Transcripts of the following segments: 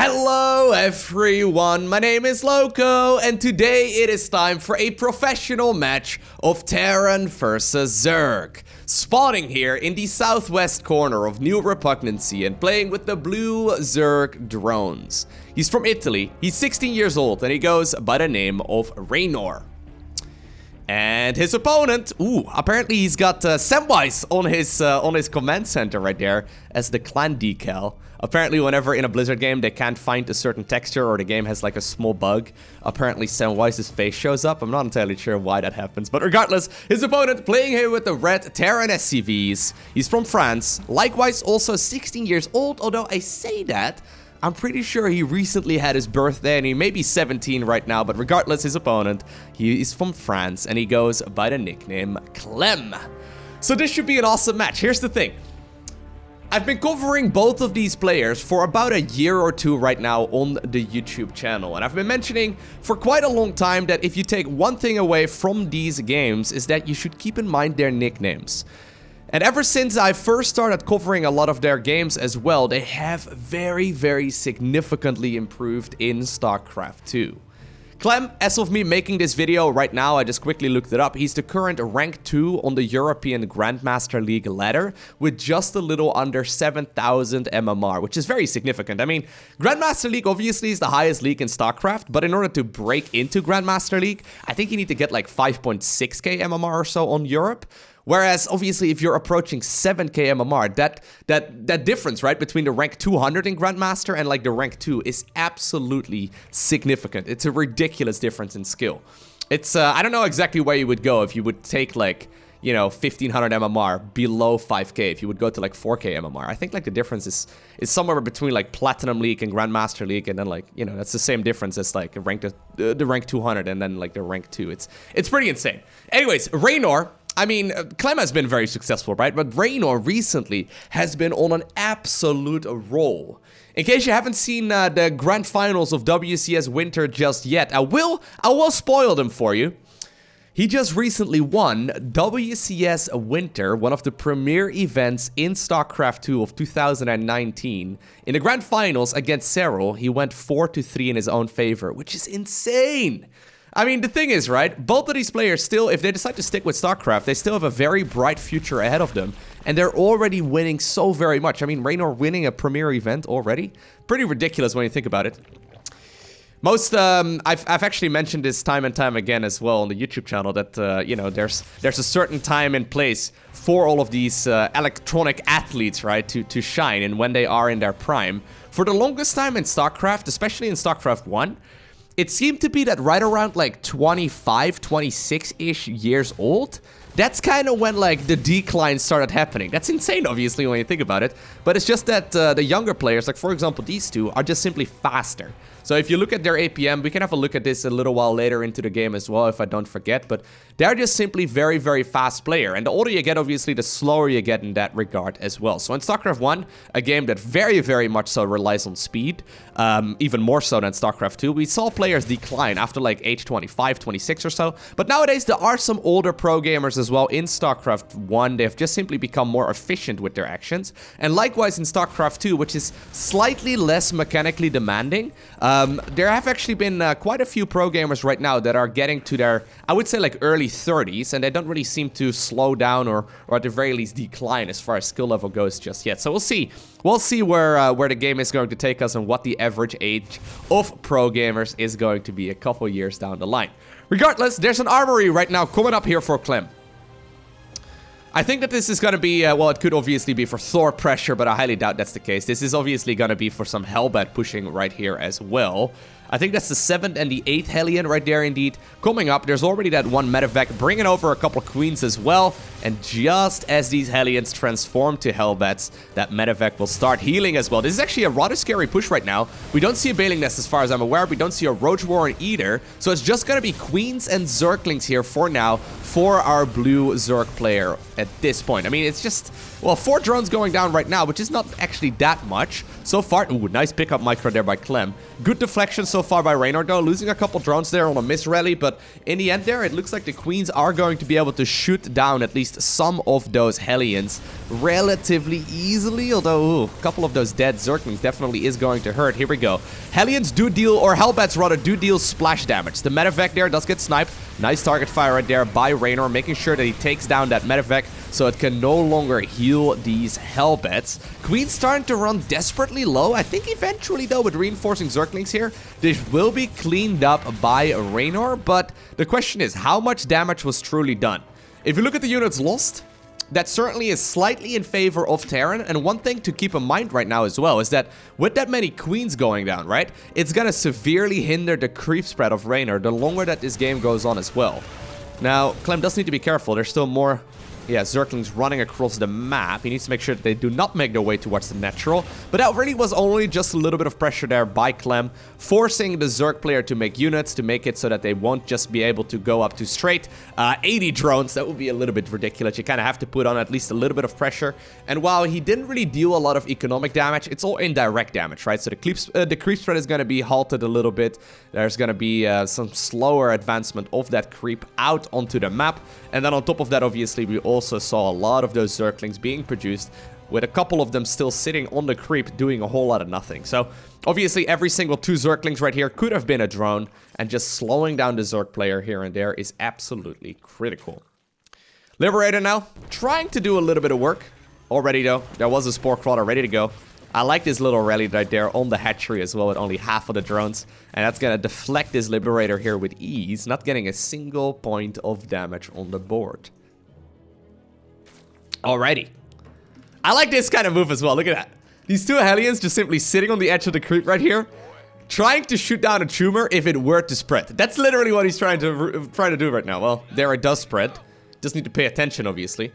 Hello everyone, my name is Lowko, and today it is time for a professional match of Terran versus Zerg. Spawning here in the southwest corner of New Repugnancy and playing with the blue Zerg drones. He's from Italy, he's 16 years old, and he goes by the name of Reynor. And his opponent, apparently he's got Samwise on his command center right there as the clan decal. Apparently whenever in a Blizzard game they can't find a certain texture or the game has like a small bug, apparently Samwise's face shows up. I'm not entirely sure why that happens, but regardless, his opponent playing here with the red Terran SCVs. He's from France, likewise also 16 years old, although I say that, I'm pretty sure he recently had his birthday and he may be 17 right now, but regardless, his opponent, he is from France and he goes by the nickname Clem. So this should be an awesome match. Here's the thing. I've been covering both of these players for about a year or two right now on the YouTube channel, and I've been mentioning for quite a long time that if you take one thing away from these games is that you should keep in mind their nicknames. And ever since I first started covering a lot of their games as well, they have very significantly improved in StarCraft 2. Clem, as of me making this video right now, I just quickly looked it up, he's the current rank 2 on the European Grandmaster League ladder with just a little under 7,000 MMR, which is very significant. I mean, Grandmaster League obviously is the highest league in StarCraft, but in order to break into Grandmaster League, I think you need to get like 5.6k MMR or so on Europe. Whereas, obviously, if you're approaching 7k MMR, that difference, right, between the rank 200 in Grandmaster and, like, the rank 2 is absolutely significant. It's a ridiculous difference in skill. It's, I don't know exactly where you would go if you would take, like, you know, 1500 MMR below 5k, if you would go to, like, 4k MMR. I think, like, the difference is somewhere between, like, Platinum League and Grandmaster League, and then, like, you know, that's the same difference as, like, the rank 200 and then, like, the rank 2. It's pretty insane. Anyways, Reynor, I mean, Clem has been very successful, right? But Reynor recently has been on an absolute roll. In case you haven't seen the grand finals of WCS Winter just yet, I will spoil them for you. He just recently won WCS Winter, one of the premier events in StarCraft 2 of 2019. In the grand finals against Cyril, he went 4-3 in his own favor, which is insane. I mean, the thing is, right, both of these players still, if they decide to stick with StarCraft, they still have a very bright future ahead of them. And they're already winning so very much. I mean, Reynor winning a premier event already? Pretty ridiculous when you think about it. I've actually mentioned this time and time again as well on the YouTube channel that, you know, there's a certain time and place for all of these electronic athletes, right, to shine and when they are in their prime. For the longest time in StarCraft, especially in StarCraft 1, it seemed to be that right around like 25, 26-ish years old, that's kind of when like the decline started happening. That's insane, obviously, when you think about it. But it's just that the younger players, like for example these two, are just simply faster. So if you look at their APM, we can have a look at this a little while later into the game as well, if I don't forget. But they're just simply very fast player. And the older you get, obviously, the slower you get in that regard as well. So in StarCraft 1, a game that very much so relies on speed, even more so than StarCraft 2, we saw players decline after like age 25, 26 or so. But nowadays, there are some older pro gamers as well in StarCraft 1. They've just simply become more efficient with their actions. And likewise in StarCraft 2, which is slightly less mechanically demanding, there have actually been quite a few pro gamers right now that are getting to their, I would say, like early 30s, and they don't really seem to slow down or at the very least decline as far as skill level goes just yet. So we'll see. We'll see where the game is going to take us and what the average age of pro gamers is going to be a couple years down the line. Regardless, there's an armory right now coming up here for Clem. I think that this is going to be, well, it could obviously be for Thor pressure, but I highly doubt that's the case. This is obviously going to be for some Hellbat pushing right here as well. I think that's the 7th and the 8th Hellion right there indeed. Coming up, there's already that one medevac bringing over a couple queens as well. And just as these Hellions transform to Hellbats, that medevac will start healing as well. This is actually a rather scary push right now. We don't see a Bailing Nest as far as I'm aware. We don't see a Roach Warren either. So it's just going to be queens and Zerglings here for now for our blue Zerg player at this point. I mean, it's just, well, 4 drones going down right now, which is not actually that much. So far, ooh, nice pickup micro there by Clem. Good deflection so far by Reynor, though. Losing a couple drones there on a miss rally, but in the end there, it looks like the Queens are going to be able to shoot down at least some of those Hellions relatively easily, although ooh, a couple of those dead Zerglings definitely is going to hurt. Here we go. Hellions do deal, or Hellbats rather, do deal splash damage. The medevac there does get sniped. Nice target fire right there by Reynor, making sure that he takes down that medevac so it can no longer heal these Hellbats. Queen's starting to run desperately low. I think eventually, though, with reinforcing Zerglings here, this will be cleaned up by Reynor, but the question is, how much damage was truly done? If you look at the units lost, that certainly is slightly in favor of Terran, and one thing to keep in mind right now as well is that with that many Queens going down, right, it's gonna severely hinder the creep spread of Reynor the longer that this game goes on as well. Now, Clem does need to be careful. There's still more Zerglings running across the map. He needs to make sure that they do not make their way towards the natural. But that really was only just a little bit of pressure there by Clem, forcing the Zerg player to make units, to make it so that they won't just be able to go up to straight 80 drones. That would be a little bit ridiculous. You kind of have to put on at least a little bit of pressure. And while he didn't really deal a lot of economic damage, it's all indirect damage, right? So the creep spread is going to be halted a little bit. There's going to be some slower advancement of that creep out onto the map. And then on top of that, obviously, we also saw a lot of those Zerglings being produced, with a couple of them still sitting on the creep doing a whole lot of nothing. So obviously every single 2 Zerglings right here could have been a drone, and just slowing down the Zerg player here and there is absolutely critical. Liberator now, trying to do a little bit of work. Already though, there was a Spore Crawler ready to go. I like this little rally right there on the hatchery as well with only half of the drones. And that's going to deflect this Liberator here with ease, not getting a single point of damage on the board. Alrighty. I like this kind of move as well. Look at that. These 2 Hellions just simply sitting on the edge of the creep right here, trying to shoot down a tumor if it were to spread. That's literally what he's trying to do right now. Well, there it does spread. Just need to pay attention, obviously.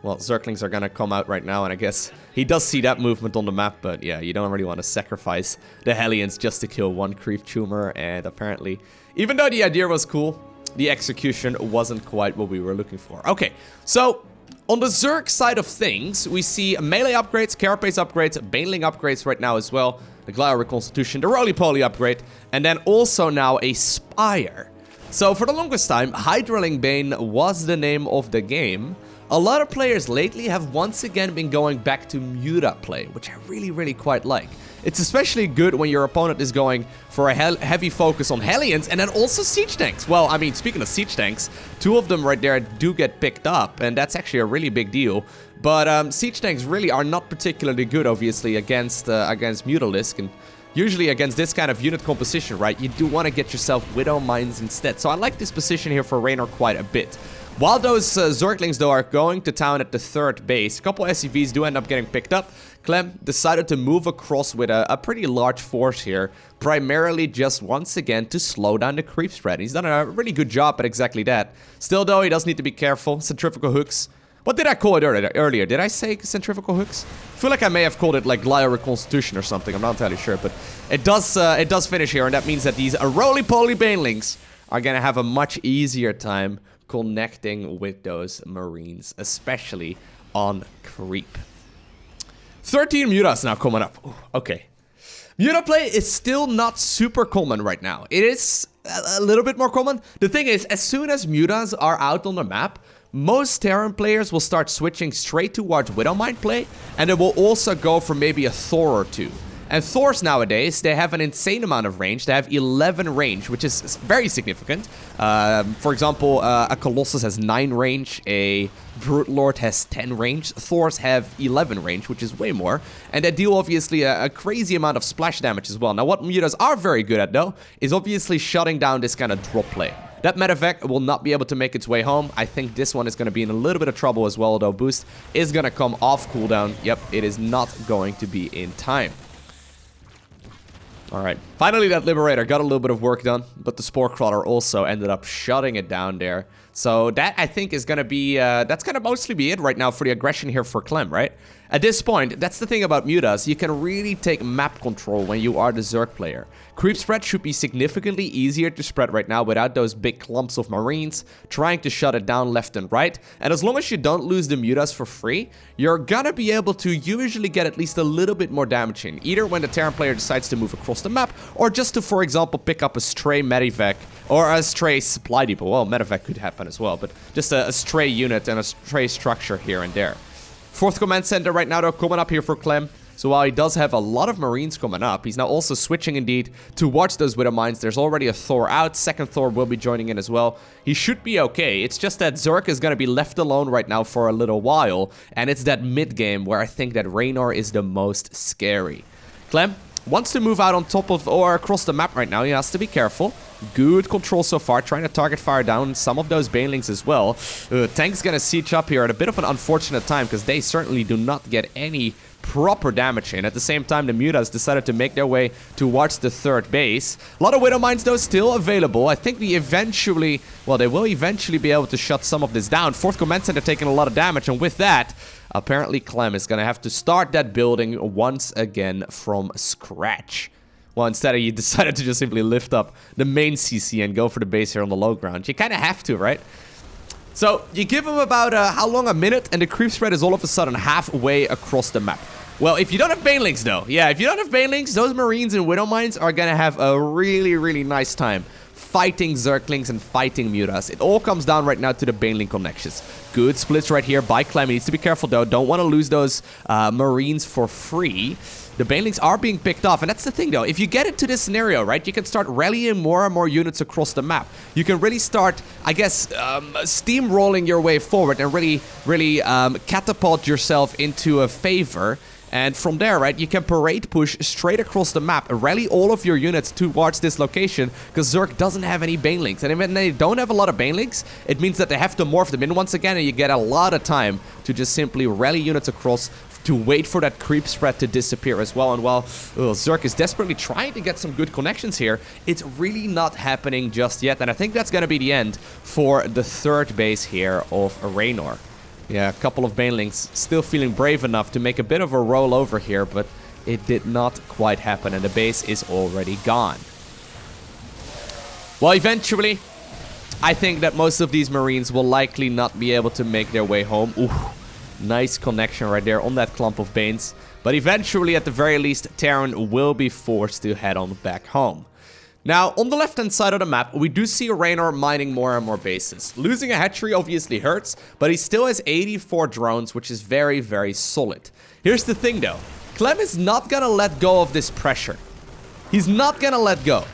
Well, Zerglings are gonna come out right now, and I guess he does see that movement on the map, but yeah, you don't really want to sacrifice the Hellions just to kill one creep tumor, and apparently, even though the idea was cool, the execution wasn't quite what we were looking for. Okay, so on the Zerg side of things, we see melee upgrades, carapace upgrades, baneling upgrades right now as well, the Glio Reconstitution, the roly-poly upgrade, and then also now a Spire. So for the longest time, Hydraling Bane was the name of the game. A lot of players lately have once again been going back to Muta play, which I really quite like. It's especially good when your opponent is going for a heavy focus on Hellions and then also Siege Tanks. Well, I mean, speaking of Siege Tanks, 2 of them right there do get picked up, and that's actually a really big deal. But Siege Tanks really are not particularly good, obviously, against Mutalisks, and usually against this kind of unit composition, right, you do want to get yourself Widow Mines instead. So I like this position here for Reynor quite a bit. While those Zerglings, though, are going to town at the 3rd base, a couple SCVs do end up getting picked up. Clem decided to move across with a pretty large force here, primarily just once again to slow down the creep spread. He's done a really good job at exactly that. Still, though, he does need to be careful. Centrifugal hooks. What did I call it earlier? Did I say centrifugal hooks? I feel like I may have called it like Glio Reconstitution or something. I'm not entirely sure, but it does finish here, and that means that these roly-poly banelings are gonna have a much easier time connecting with those Marines, especially on creep. 13 Mutas now coming up. Ooh, okay. Muta play is still not super common right now. It is a little bit more common. The thing is, as soon as Mutas are out on the map, most Terran players will start switching straight towards Widowmine play, and it will also go for maybe a Thor or 2. And Thors nowadays, they have an insane amount of range. They have 11 range, which is very significant. For example, a Colossus has 9 range, a Brute Lord has 10 range, Thors have 11 range, which is way more. And they deal, obviously, a crazy amount of splash damage as well. Now, what Mutas are very good at, though, is obviously shutting down this kind of drop play. That medevac will not be able to make its way home. I think this one is going to be in a little bit of trouble as well, though. Boost is going to come off cooldown. Yep, it is not going to be in time. Alright, finally that Liberator got a little bit of work done, but the Spore Crawler also ended up shutting it down there. So that, I think, is going to be, that's going to mostly be it right now for the aggression here for Clem, right? At this point, that's the thing about Mutas. You can really take map control when you are the Zerg player. Creep spread should be significantly easier to spread right now without those big clumps of Marines trying to shut it down left and right. And as long as you don't lose the Mutas for free, you're gonna be able to usually get at least a little bit more damage in. Either when the Terran player decides to move across the map, or just to, for example, pick up a stray medevac or a stray supply depot. Well, medevac could happen as well, but just a stray unit and a stray structure here and there. 4th command center right now, though, coming up here for Clem. So while he does have a lot of Marines coming up, he's now also switching indeed towards those Widow Mines. There's already a Thor out. 2nd Thor will be joining in as well. He should be okay. It's just that Zerg is going to be left alone right now for a little while. And it's that mid game where I think that Reynor is the most scary. Clem wants to move out on top of or across the map right now. He has to be careful. Good control so far, trying to target fire down some of those banelings as well. Tank's gonna siege up here at a bit of an unfortunate time because they certainly do not get any proper damage in. At the same time, the Mutas decided to make their way towards the 3rd base. A lot of Widow Mines, though, still available. I think they will eventually be able to shut some of this down. 4th command center taking a lot of damage, and with that, apparently Clem is gonna have to start that building once again from scratch. Well, instead he decided to just simply lift up the main CC and go for the base here on the low ground. You kind of have to, right? So you give him about, how long? A minute, and the creep spread is all of a sudden halfway across the map. Well, if you don't have banelings, though, yeah, if you don't have banelings, those Marines and Widow Mines are gonna have a really, really nice time fighting Zerglings and fighting Mutas. It all comes down right now to the baneling connections. Good splits right here by Clem. He needs to be careful, though. Don't want to lose those Marines for free. The banelings are being picked off, and that's the thing, though. If you get into this scenario, right, you can start rallying more and more units across the map. You can really start, I guess, steamrolling your way forward and really catapult yourself into a favor. And from there, right, you can parade push straight across the map, rally all of your units towards this location, because Zerg doesn't have any banelings. And when they don't have a lot of banelings, it means that they have to morph them in once again, and you get a lot of time to just simply rally units across to wait for that creep spread to disappear as well. And while Zerg is desperately trying to get some good connections here, it's really not happening just yet. And I think that's going to be the end for the 3rd base here of Reynor. Yeah, a couple of banelings still feeling brave enough to make a bit of a roll over here, but it did not quite happen, and the base is already gone. Well, eventually, I think that most of these Marines will likely not be able to make their way home. Ooh, nice connection right there on that clump of Banes. But eventually, at the very least, Terran will be forced to head on back home. Now, on the left-hand side of the map, we do see Reynor mining more and more bases. Losing a hatchery obviously hurts, but he still has 84 drones, which is very, very solid. Here's the thing, though. Clem is not gonna let go of this pressure. He's not gonna let go.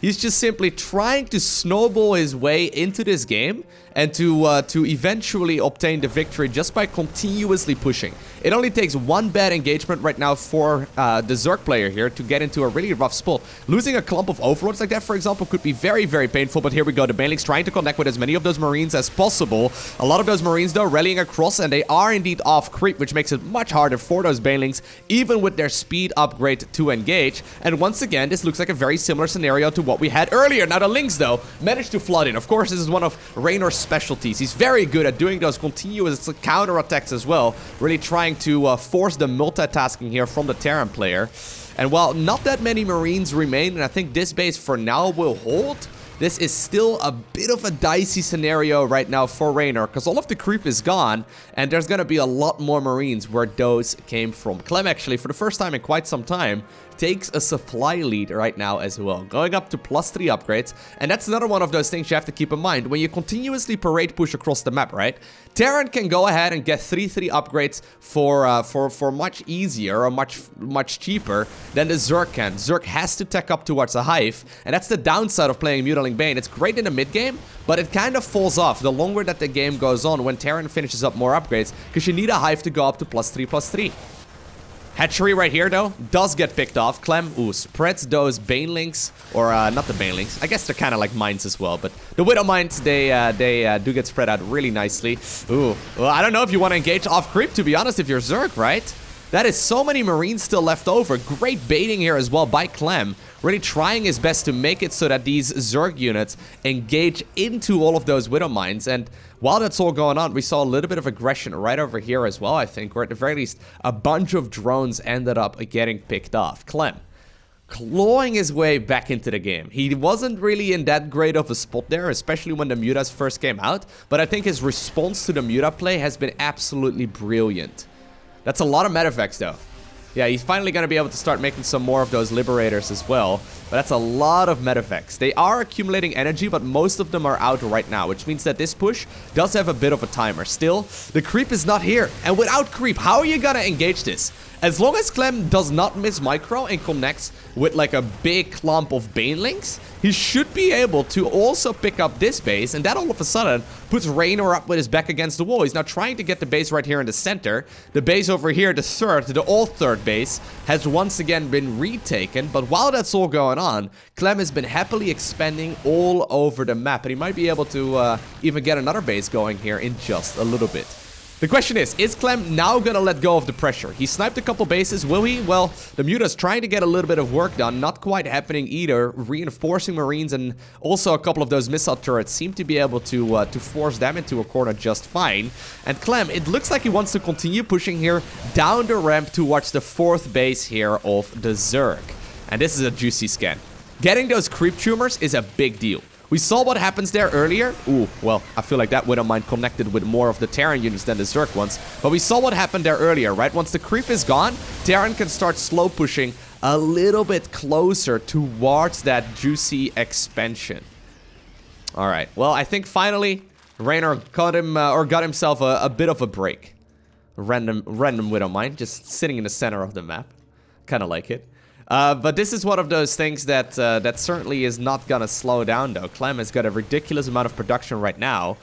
He's just simply trying to snowball his way into this game and to eventually obtain the victory just by continuously pushing. It only takes one bad engagement right now for the Zerg player here to get into a really rough spot. Losing a clump of overlords like that, for example, could be very, very painful, but here we go. The banelings trying to connect with as many of those Marines as possible. A lot of those Marines, though, rallying across, and they are indeed off creep, which makes it much harder for those banelings, even with their speed upgrade to engage. And once again, this looks like a very similar scenario to what we had earlier. Now, the Lynx, though, managed to flood in. Of course, this is one of Reynor's specialties. He's very good at doing those continuous counter-attacks as well, really trying to force the multitasking here from the Terran player. And while not that many Marines remain, and I think this base for now will hold, this is still a bit of a dicey scenario right now for Reynor, because all of the creep is gone, and there's going to be a lot more Marines where those came from. Clem, actually, for the first time in quite some time, takes a supply lead right now as well, going up to +3 upgrades. And that's another one of those things you have to keep in mind. When you continuously parade push across the map, right? Terran can go ahead and get 3/3 upgrades for much easier or much cheaper than the Zerg can. Zerg has to tech up towards a hive, and that's the downside of playing Mutaling Bane. It's great in the mid game, but it kind of falls off the longer that the game goes on when Terran finishes up more upgrades, because you need a hive to go up to +3/+3. Hatchery right here, though, does get picked off. Clem, spreads those banelings, or not the banelings. I guess they're kind of like mines as well, but the Widow Mines, they do get spread out really nicely. Well, I don't know if you want to engage off creep, to be honest, if you're Zerg, right? That is so many Marines still left over. Great baiting here as well by Clem. Really trying his best to make it so that these Zerg units engage into all of those Widow Mines. And while that's all going on, we saw a little bit of aggression right over here as well, I think. Or at the very least, a bunch of drones ended up getting picked off. Clem clawing his way back into the game. He wasn't really in that great of a spot there, especially when the Mutas first came out. But I think his response to the Muta play has been absolutely brilliant. That's a lot of medevacts though. Yeah, he's finally going to be able to start making some more of those Liberators as well. But that's a lot of medevacts. They are accumulating energy, but most of them are out right now, which means that this push does have a bit of a timer. Still, the creep is not here. And without creep, how are you going to engage this? As long as Clem does not miss micro and connects with like a big clump of banelings, he should be able to also pick up this base, and that all of a sudden puts Reynor up with his back against the wall. He's now trying to get the base right here in the center. The base over here, the old third base, has once again been retaken, but while that's all going on, Clem has been happily expanding all over the map, and he might be able to even get another base going here in just a little bit. The question is Clem now gonna let go of the pressure? He sniped a couple bases, will he? Well, the Muta's trying to get a little bit of work done, not quite happening either. Reinforcing Marines and also a couple of those missile turrets seem to be able to force them into a corner just fine. And Clem, it looks like he wants to continue pushing here down the ramp towards the fourth base here of the Zerg. And this is a juicy scan. Getting those creep tumors is a big deal. We saw what happens there earlier. Ooh, well, I feel like that Widow Mine connected with more of the Terran units than the Zerg ones. But we saw what happened there earlier, right? Once the creep is gone, Terran can start slow pushing a little bit closer towards that juicy expansion. All right, well, I think finally Reynor got himself a bit of a break. Random Widow Mine, just sitting in the center of the map. Kind of like it. But this is one of those things that that certainly is not gonna slow down though. Clem has got a ridiculous amount of production right now.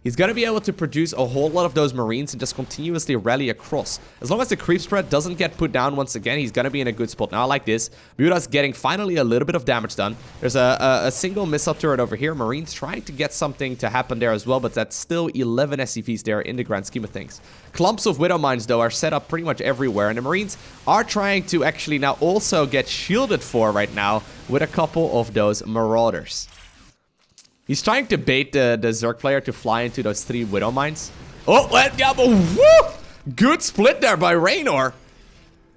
He's gonna be able to produce a whole lot of those Marines and just continuously rally across. As long as the creep spread doesn't get put down once again, he's gonna be in a good spot. Now I like this. Muta's getting finally a little bit of damage done. There's a single missile turret over here. Marines trying to get something to happen there as well, but that's still 11 SCVs there in the grand scheme of things. Clumps of Widow Mines though are set up pretty much everywhere, and the Marines are trying to actually now also get shielded for right now with a couple of those Marauders. He's trying to bait the Zerg player to fly into those 3 Widow Mines. Oh, woo! Good split there by Reynor.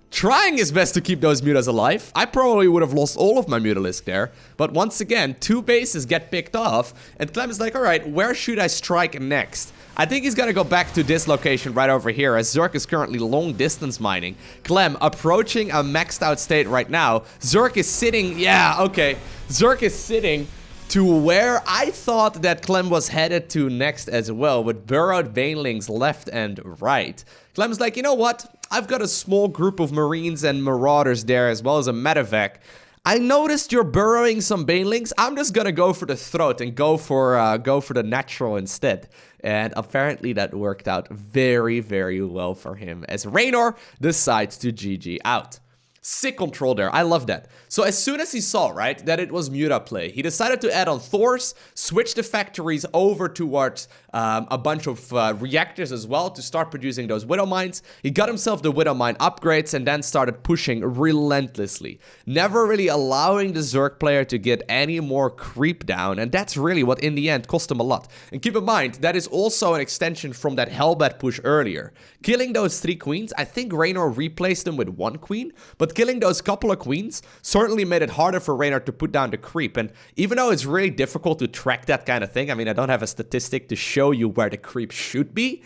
Trying his best to keep those Mutas alive. I probably would have lost all of my Mutalisks there. But once again, 2 bases get picked off. And Clem is like, alright, where should I strike next? I think he's gonna go back to this location right over here, as Zerg is currently long distance mining. Clem approaching a maxed out state right now. Zerg is sitting, yeah, okay. Zerg is sitting to where I thought that Clem was headed to next as well, with burrowed banelings left and right. Clem's like, you know what? I've got a small group of Marines and Marauders there, as well as a medevac. I noticed you're burrowing some banelings. I'm just gonna go for the throat and go for the natural instead. And apparently that worked out very, very well for him, as Reynor decides to GG out. Sick control there. I love that. So as soon as he saw, right, that it was Muta play, he decided to add on Thors, switch the factories over towards a bunch of reactors as well to start producing those Widow Mines. He got himself the Widow Mine upgrades and then started pushing relentlessly. Never really allowing the Zerg player to get any more creep down, and that's really what in the end cost him a lot. And keep in mind, that is also an extension from that Hellbat push earlier. Killing those 3 queens, I think Reynor replaced them with 1 queen, but killing those couple of queens certainly made it harder for Reynor to put down the creep. And even though it's really difficult to track that kind of thing, I mean, I don't have a statistic to show you where the creep should be,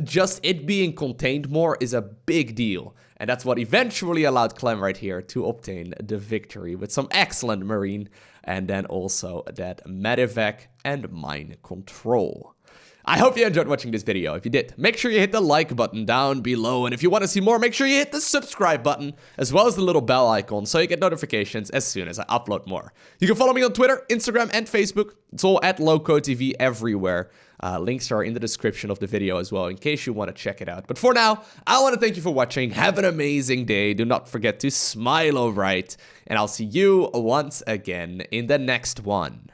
just it being contained more is a big deal. And that's what eventually allowed Clem right here to obtain the victory with some excellent Marine and then also that medevac and mine control. I hope you enjoyed watching this video. If you did, make sure you hit the like button down below. And if you want to see more, make sure you hit the subscribe button, as well as the little bell icon, so you get notifications as soon as I upload more. You can follow me on Twitter, Instagram, and Facebook. It's all at LowkoTV everywhere. Links are in the description of the video as well, in case you want to check it out. But for now, I want to thank you for watching. Have an amazing day. Do not forget to smile alright. And I'll see you once again in the next one.